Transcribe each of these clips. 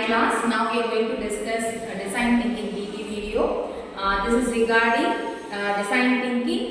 class. Now we are going to discuss design thinking DT video. This is regarding design thinking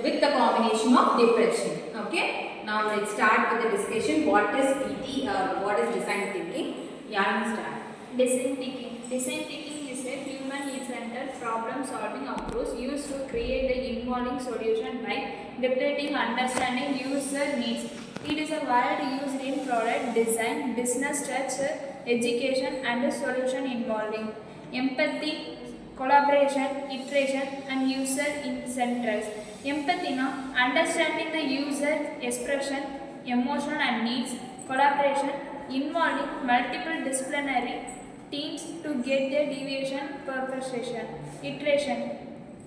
with the combination of depression. Okay. Now let's start with the discussion. What is DT? What is design thinking? Yeah, start. Design thinking. Design thinking is a human need-centered problem-solving approach used to create the involving solution by depicting understanding user needs. It is a word used in product design, business structure, education, and solution involving empathy, collaboration, iteration, and user centers. Empathy, now understanding the user expression, emotion, and needs. Collaboration involving multiple disciplinary teams to get their deviation perfection. Iteration,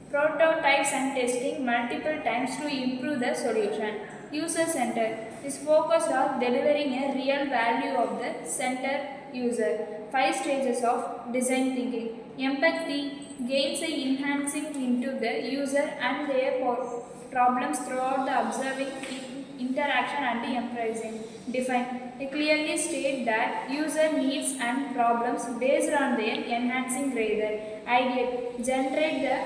prototypes and testing multiple times to improve the solution. User center is focused on delivering a real value of the center user. 5 stages of design thinking. Empathy gains a enhancing into the user and their problems throughout the observing interaction and empathizing. Define. They clearly state that user needs and problems based on their enhancing rather. Ideate. Generate the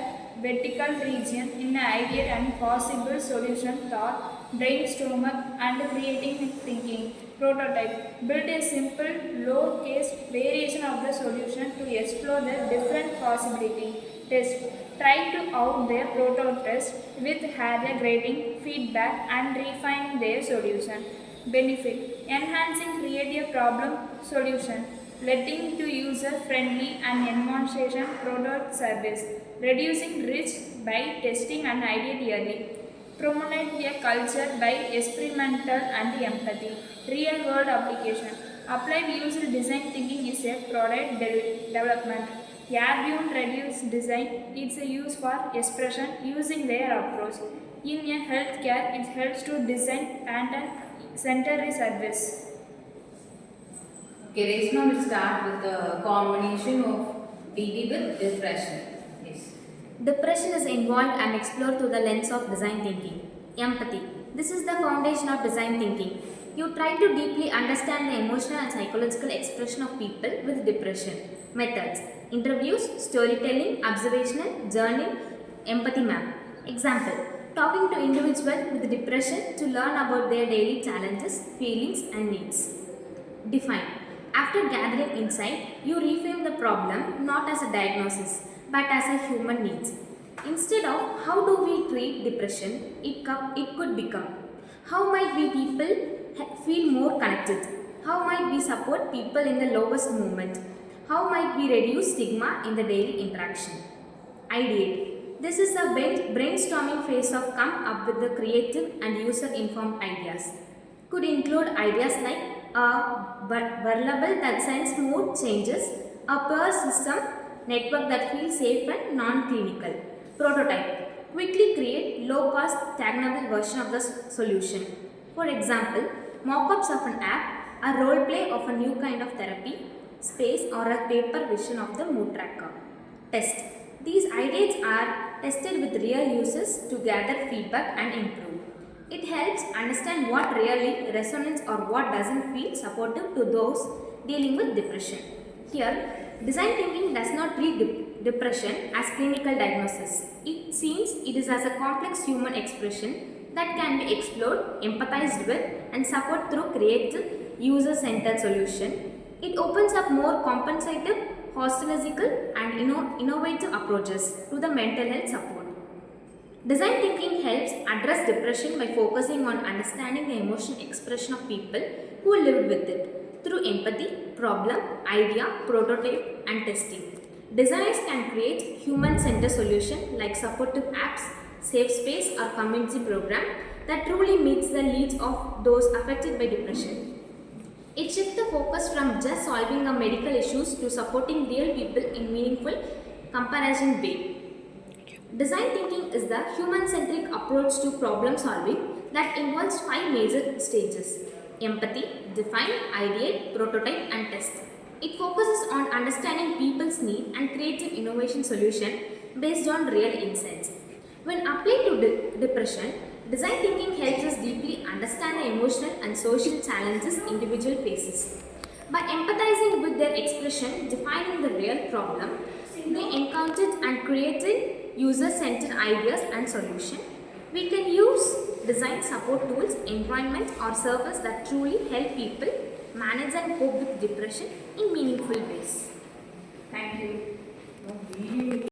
vertical region in the ideal and possible solution thought, brainstorm and creating thinking. Prototype. Build a simple, low-case variation of the solution to explore the different possibility. Test. Try to out their proto-test with higher grading, feedback and refining their solution. Benefit. Enhancing creative problem solution. Letting to user-friendly and demonstration product service. Reducing risk by testing and idea early. Promote a culture by experimental and empathy. Real world application. Applied user design thinking is a product development. Airborne reduce design is a use for expression using their approach. In a healthcare, it helps to design and center service. Okay, right now we'll start with the combination of DT with depression. Yes. Depression is involved and explored through the lens of design thinking. Empathy. This is the foundation of design thinking. You try to deeply understand the emotional and psychological expression of people with depression. Methods. Interviews, storytelling, observational, journaling, empathy map. Example. Talking to individuals with depression to learn about their daily challenges, feelings and needs. Define. After gathering insight, you reframe the problem not as a diagnosis but as a human needs. Instead of how do we treat depression, it could become how might we people feel more connected? How might we support people in the lowest moment? How might we reduce stigma in the daily interaction? Ideate. This is a brainstorming phase of come up with the creative and user-informed ideas. Could include ideas like a variable that sends mood changes, a peer system network that feels safe and non-clinical. Prototype. Quickly create low-cost, taggable version of the solution. For example, mock-ups of an app, a role play of a new kind of therapy, space or a paper vision of the mood tracker. Test. These ideas are tested with real users to gather feedback and improve. It helps understand what really resonates or what doesn't feel supportive to those dealing with depression. Here, design thinking does not treat depression as clinical diagnosis. It seems it is as a complex human expression that can be explored, empathized with and supported through creative, user-centered solution. It opens up more compensative, holistical and innovative approaches to the mental health support. Design thinking helps address depression by focusing on understanding the emotional expression of people who lived with it through empathy, problem, idea, prototype and testing. Designers can create human-centered solutions like supportive apps, safe space or community program that truly meets the needs of those affected by depression. It shifts the focus from just solving a medical issues to supporting real people in meaningful comparison way. Design thinking is the human-centric approach to problem solving that involves 5 major stages: empathy, define, ideate, prototype and test. It focuses on understanding people's need and creating innovation solution based on real insights. When applied to depression, design thinking helps us deeply understand the emotional and social challenges individual faces. By empathizing with their expression depression, defining the real problem. We encountered and created user-centered ideas and solutions. We can use design support tools, environment or service that truly help people manage and cope with depression in meaningful ways. Thank you.